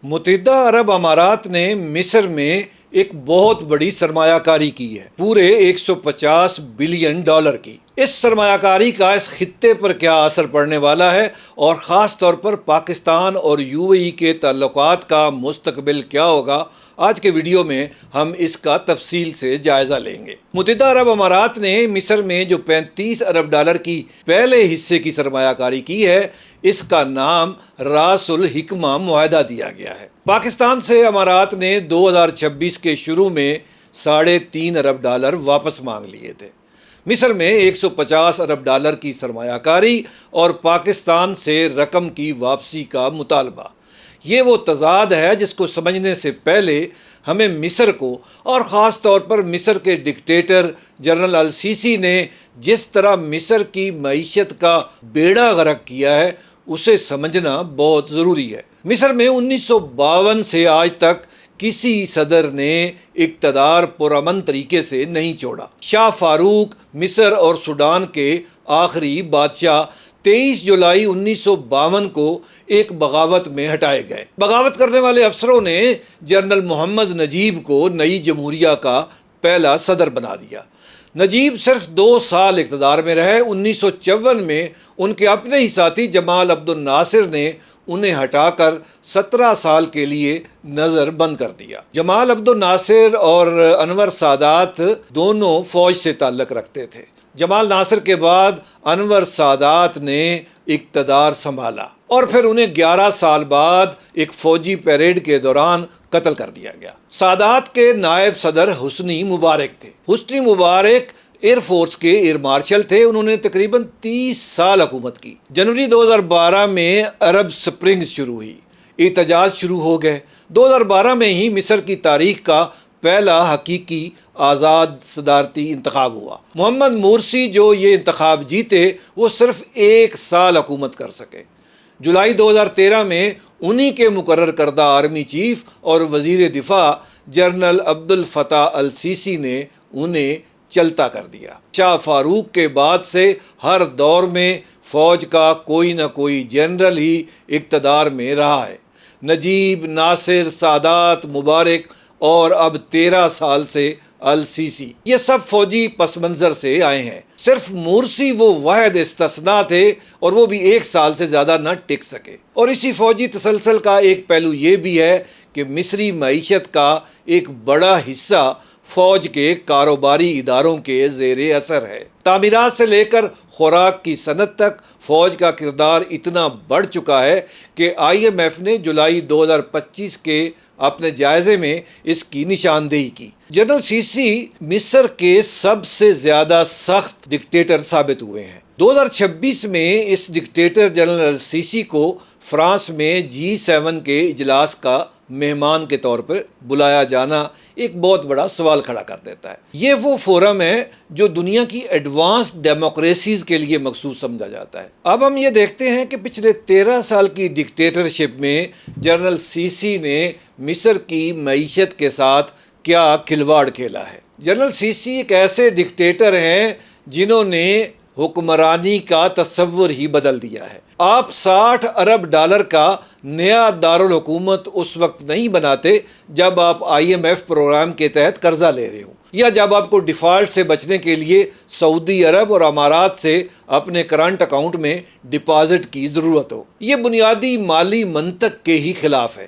متحدہ عرب امارات نے مصر میں ایک بہت بڑی سرمایہ کاری کی ہے، پورے 150 بلین ڈالر کی۔ اس سرمایہ کاری کا اس خطے پر کیا اثر پڑنے والا ہے اور خاص طور پر پاکستان اور یو اے ای کے تعلقات کا مستقبل کیا ہوگا، آج کے ویڈیو میں ہم اس کا تفصیل سے جائزہ لیں گے۔ متحدہ عرب امارات نے مصر میں جو 35 ارب ڈالر کی پہلے حصے کی سرمایہ کاری کی ہے، اس کا نام راس الحکمہ معاہدہ دیا گیا ہے۔ پاکستان سے امارات نے 2026 کے شروع میں 3.5 ارب ڈالر واپس مانگ لیے تھے۔ مصر میں 150 ارب ڈالر کی سرمایہ کاری اور پاکستان سے رقم کی واپسی کا مطالبہ، یہ وہ تضاد ہے جس کو سمجھنے سے پہلے ہمیں مصر کو اور خاص طور پر مصر کے ڈکٹیٹر جنرل السیسی نے جس طرح مصر کی معیشت کا بیڑا غرق کیا ہے اسے سمجھنا بہت ضروری ہے۔ مصر میں 1952 سے آج تک کسی صدر نے اقتدار پرامن طریقے سے نہیں چھوڑا۔ شاہ فاروق مصر اور سوڈان کے آخری بادشاہ 23 جولائی 1952 کو ایک بغاوت میں ہٹائے گئے۔ بغاوت کرنے والے افسروں نے جنرل محمد نجیب کو نئی جمہوریہ کا پہلا صدر بنا دیا۔ نجیب صرف 2 سال اقتدار میں رہے۔ 1954 میں ان کے اپنے ہی ساتھی جمال عبد الناصر نے انہیں ہٹا کر 17 سال کے لیے نظر بند کر دیا۔ جمال عبد الناصر اور انور سادات دونوں فوج سے تعلق رکھتے تھے۔ جمال ناصر کے بعد انور سادات نے اقتدار سنبھالا اور پھر انہیں 11 سال بعد ایک فوجی پیریڈ کے دوران قتل کر دیا گیا۔ سادات کے نائب صدر حسنی مبارک تھے۔ حسنی مبارک ایئر فورس کے ایئر مارشل تھے۔ انہوں نے تقریباً 30 سال حکومت کی۔ جنوری 2012 میں عرب سپرنگز شروع ہوئی، احتجاج شروع ہو گئے۔ 2012 میں ہی مصر کی تاریخ کا پہلا حقیقی آزاد صدارتی انتخاب ہوا۔ محمد مرسی جو یہ انتخاب جیتے وہ صرف 1 سال حکومت کر سکے۔ جولائی 2013 میں انہی کے مقرر کردہ آرمی چیف اور وزیر دفاع جنرل عبد الفتاح السیسی نے انہیں چلتا کر دیا۔ شاہ فاروق کے بعد سے ہر دور میں فوج کا کوئی نہ کوئی جنرل ہی اقتدار میں رہا ہے۔ نجیب، ناصر، سادات، مبارک اور اب 13 سال سے السیسی، یہ سب فوجی پس منظر سے آئے ہیں۔ صرف مرسی وہ واحد استثناء تھے اور وہ بھی 1 سال سے زیادہ نہ ٹک سکے۔ اور اسی فوجی تسلسل کا ایک پہلو یہ بھی ہے کہ مصری معیشت کا ایک بڑا حصہ فوج کے کاروباری اداروں کے زیر اثر ہے۔ تعمیرات سے لے کر خوراک کی صنعت تک فوج کا کردار اتنا بڑھ چکا ہے کہ IMF نے جولائی 2025 کے اپنے جائزے میں اس کی نشاندہی کی۔ جنرل سیسی مصر کے سب سے زیادہ سخت ڈکٹیٹر ثابت ہوئے ہیں۔ 2026 میں اس ڈکٹیٹر جنرل سیسی کو فرانس میں G7 کے اجلاس کا مہمان کے طور پر بلایا جانا ایک بہت بڑا سوال کھڑا کر دیتا ہے۔ یہ وہ فورم ہے جو دنیا کی ایڈوانس ڈیموکریسیز کے لیے مخصوص سمجھا جاتا ہے۔ اب ہم یہ دیکھتے ہیں کہ پچھلے 13 سال کی ڈکٹیٹرشپ میں جنرل سیسی نے مصر کی معیشت کے ساتھ کیا کھلواڑ کھیلا ہے۔ جنرل سیسی ایک ایسے ڈکٹیٹر ہیں جنہوں نے حکمرانی کا تصور ہی بدل دیا ہے۔ آپ 60 ارب ڈالر کا نیا دارالحکومت اس وقت نہیں بناتے جب آپ IMF پروگرام کے تحت قرضہ لے رہے ہوں، یا جب آپ کو ڈیفالٹ سے بچنے کے لیے سعودی عرب اور امارات سے اپنے کرنٹ اکاؤنٹ میں ڈپازٹ کی ضرورت ہو۔ یہ بنیادی مالی منطق کے ہی خلاف ہے،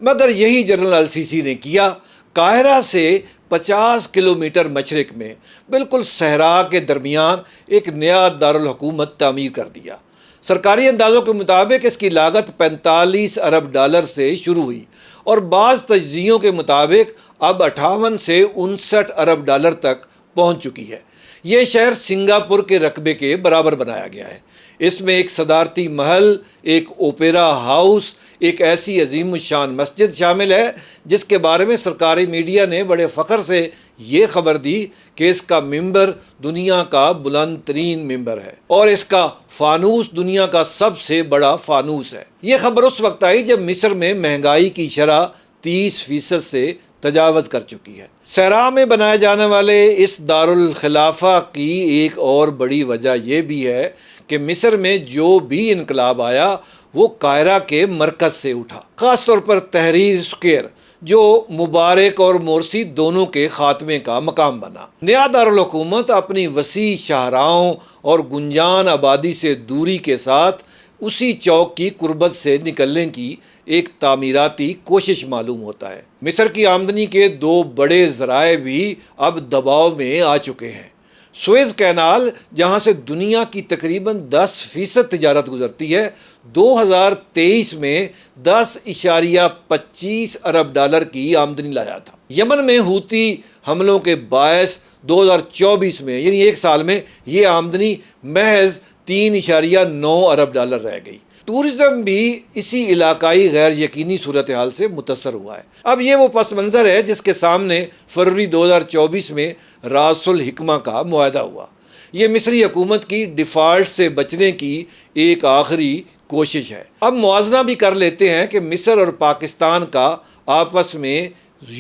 مگر یہی جنرل السیسی نے کیا۔ قاہرہ سے 50 کلومیٹر مشرق میں بالکل صحرا کے درمیان ایک نیا دارالحکومت تعمیر کر دیا۔ سرکاری اندازوں کے مطابق اس کی لاگت 45 ارب ڈالر سے شروع ہوئی اور بعض تجزیوں کے مطابق اب 58 سے 59 ارب ڈالر تک پہنچ چکی ہے۔ یہ شہر سنگاپور کے رقبے کے برابر بنایا گیا ہے۔ اس میں ایک صدارتی محل، ایک اوپیرا ہاؤس، ایک ایسی عظیم الشان مسجد شامل ہے جس کے بارے میں سرکاری میڈیا نے بڑے فخر سے یہ خبر دی کہ اس کا ممبر دنیا کا بلند ترین ممبر ہے اور اس کا فانوس دنیا کا سب سے بڑا فانوس ہے۔ یہ خبر اس وقت آئی جب مصر میں مہنگائی کی شرح 30% سے تجاوز کر چکی ہے۔ صحرا میں بنائے جانے والے اس دارالخلافہ کی ایک اور بڑی وجہ یہ بھی ہے کہ مصر میں جو بھی انقلاب آیا وہ قاہرہ کے مرکز سے اٹھا، خاص طور پر تحریر اسکوائر جو مبارک اور مورسی دونوں کے خاتمے کا مقام بنا۔ نیا دارالحکومت اپنی وسیع شاہراہوں اور گنجان آبادی سے دوری کے ساتھ اسی چوک کی قربت سے نکلنے کی ایک تعمیراتی کوشش معلوم ہوتا ہے۔ مصر کی آمدنی کے دو بڑے ذرائع بھی اب دباؤ میں آ چکے ہیں۔ سوئز کینال، جہاں سے دنیا کی تقریباً 10% تجارت گزرتی ہے، 2023 میں 10.25 ارب ڈالر کی آمدنی لایا تھا۔ یمن میں حوثی حملوں کے باعث 2024 میں یعنی ایک سال میں یہ آمدنی محض 3.9 ارب ڈالر رہ گئی۔ ٹورزم بھی اسی علاقائی غیر یقینی صورتحال سے متاثر ہوا ہے۔ اب یہ وہ پس منظر ہے جس کے سامنے فروری 2024 میں راس الحکمہ کا معاہدہ ہوا۔ یہ مصری حکومت کی ڈیفالٹ سے بچنے کی ایک آخری کوشش ہے۔ اب موازنہ بھی کر لیتے ہیں کہ مصر اور پاکستان کا آپس میں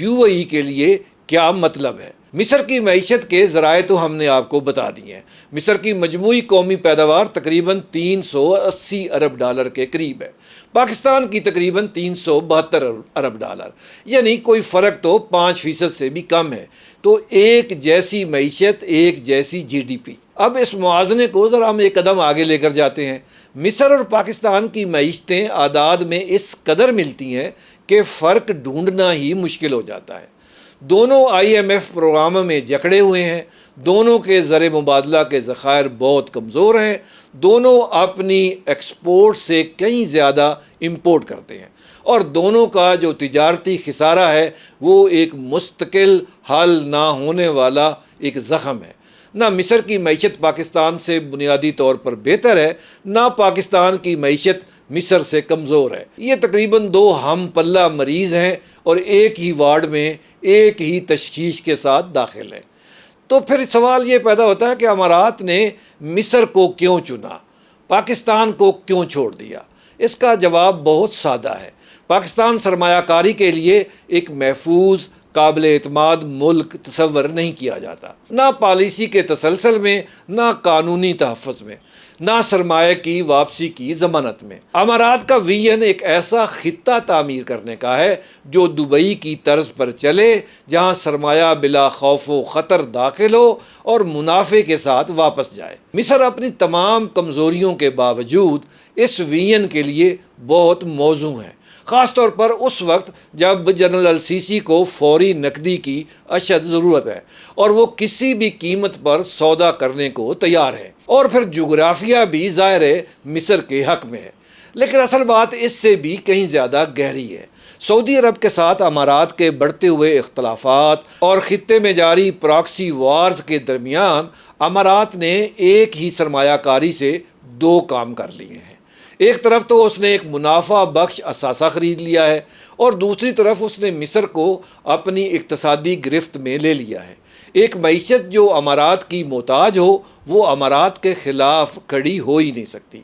UAE کے لیے کیا مطلب ہے۔ مصر کی معیشت کے ذرائع تو ہم نے آپ کو بتا دیے ہیں۔ مصر کی مجموعی قومی پیداوار تقریباً 380 ارب ڈالر کے قریب ہے، پاکستان کی تقریباً 372 ارب ڈالر، یعنی کوئی فرق تو 5% سے بھی کم ہے۔ تو ایک جیسی معیشت، ایک جیسی GDP۔ اب اس موازنے کو ذرا ہم ایک قدم آگے لے کر جاتے ہیں۔ مصر اور پاکستان کی معیشتیں اعداد میں اس قدر ملتی ہیں کہ فرق ڈھونڈنا ہی مشکل ہو جاتا ہے۔ دونوں IMF پروگرام میں جکڑے ہوئے ہیں، دونوں کے زر مبادلہ کے ذخائر بہت کمزور ہیں، دونوں اپنی ایکسپورٹ سے کہیں زیادہ امپورٹ کرتے ہیں، اور دونوں کا جو تجارتی خسارہ ہے وہ ایک مستقل حل نہ ہونے والا ایک زخم ہے۔ نہ مصر کی معیشت پاکستان سے بنیادی طور پر بہتر ہے، نہ پاکستان کی معیشت مصر سے کمزور ہے۔ یہ تقریباً دو ہم پلہ مریض ہیں اور ایک ہی وارڈ میں ایک ہی تشخیص کے ساتھ داخل ہیں۔ تو پھر سوال یہ پیدا ہوتا ہے کہ امارات نے مصر کو کیوں چنا، پاکستان کو کیوں چھوڑ دیا؟ اس کا جواب بہت سادہ ہے۔ پاکستان سرمایہ کاری کے لیے ایک محفوظ، قابل اعتماد ملک تصور نہیں کیا جاتا، نہ پالیسی کے تسلسل میں، نہ قانونی تحفظ میں، نہ سرمایہ کی واپسی کی ضمانت میں۔ امارات کا ویژن ایک ایسا خطہ تعمیر کرنے کا ہے جو دبئی کی طرز پر چلے، جہاں سرمایہ بلا خوف و خطر داخل ہو اور منافع کے ساتھ واپس جائے۔ مصر اپنی تمام کمزوریوں کے باوجود اس ویژن کے لیے بہت موزوں ہے، خاص طور پر اس وقت جب جنرل السیسی کو فوری نقدی کی اشد ضرورت ہے اور وہ کسی بھی قیمت پر سودا کرنے کو تیار ہے، اور پھر جغرافیہ بھی ظاہر ہے مصر کے حق میں ہے۔ لیکن اصل بات اس سے بھی کہیں زیادہ گہری ہے۔ سعودی عرب کے ساتھ امارات کے بڑھتے ہوئے اختلافات اور خطے میں جاری پراکسی وارز کے درمیان امارات نے ایک ہی سرمایہ کاری سے دو کام کر لیے ہیں۔ ایک طرف تو اس نے ایک منافع بخش اثاثہ خرید لیا ہے، اور دوسری طرف اس نے مصر کو اپنی اقتصادی گرفت میں لے لیا ہے۔ ایک معیشت جو امارات کی محتاج ہو وہ امارات کے خلاف کھڑی ہو ہی نہیں سکتی۔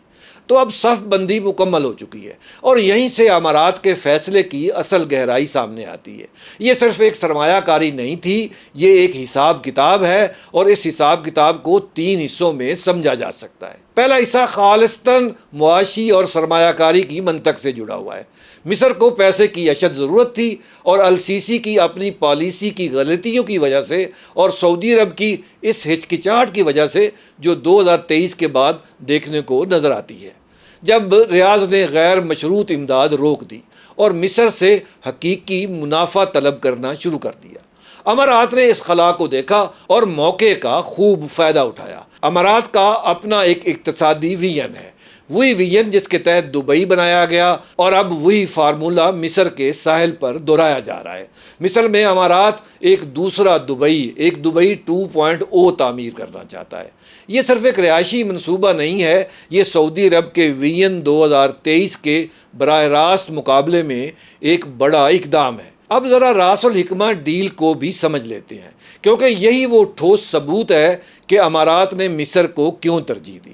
تو اب صف بندی مکمل ہو چکی ہے، اور یہیں سے امارات کے فیصلے کی اصل گہرائی سامنے آتی ہے۔ یہ صرف ایک سرمایہ کاری نہیں تھی، یہ ایک حساب کتاب ہے، اور اس حساب کتاب کو 3 حصوں میں سمجھا جا سکتا ہے۔ پہلا حصہ خالصتاً معاشی اور سرمایہ کاری کی منطق سے جڑا ہوا ہے۔ مصر کو پیسے کی اشد ضرورت تھی، اور السیسی کی اپنی پالیسی کی غلطیوں کی وجہ سے اور سعودی عرب کی اس ہچکچاہٹ کی وجہ سے جو 2023 کے بعد دیکھنے کو نظر آتی ہے، جب ریاض نے غیر مشروط امداد روک دی اور مصر سے حقیقی منافع طلب کرنا شروع کر دیا۔ امارات نے اس خلا کو دیکھا اور موقع کا خوب فائدہ اٹھایا۔ امارات کا اپنا ایک اقتصادی ویژن ہے، وہی ویژن جس کے تحت دبئی بنایا گیا، اور اب وہی فارمولہ مصر کے ساحل پر دہرایا جا رہا ہے۔ مصر میں امارات ایک دوسرا دبئی، ایک دبئی 2.0 تعمیر کرنا چاہتا ہے۔ یہ صرف ایک رہائشی منصوبہ نہیں ہے، یہ سعودی عرب کے ویژن 2023 کے براہ راست مقابلے میں ایک بڑا اقدام ہے۔ اب ذرا راس الحکمہ ڈیل کو بھی سمجھ لیتے ہیں، کیونکہ یہی وہ ٹھوس ثبوت ہے کہ امارات نے مصر کو کیوں ترجیح دی۔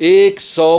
100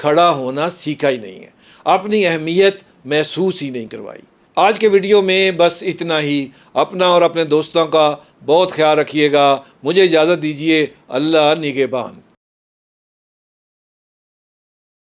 کھڑا ہونا سیکھا ہی نہیں ہے، اپنی اہمیت محسوس ہی نہیں کروائی۔ آج کے ویڈیو میں بس اتنا ہی۔ اپنا اور اپنے دوستوں کا بہت خیال رکھیے گا۔ مجھے اجازت دیجیے۔ اللہ نگہبان۔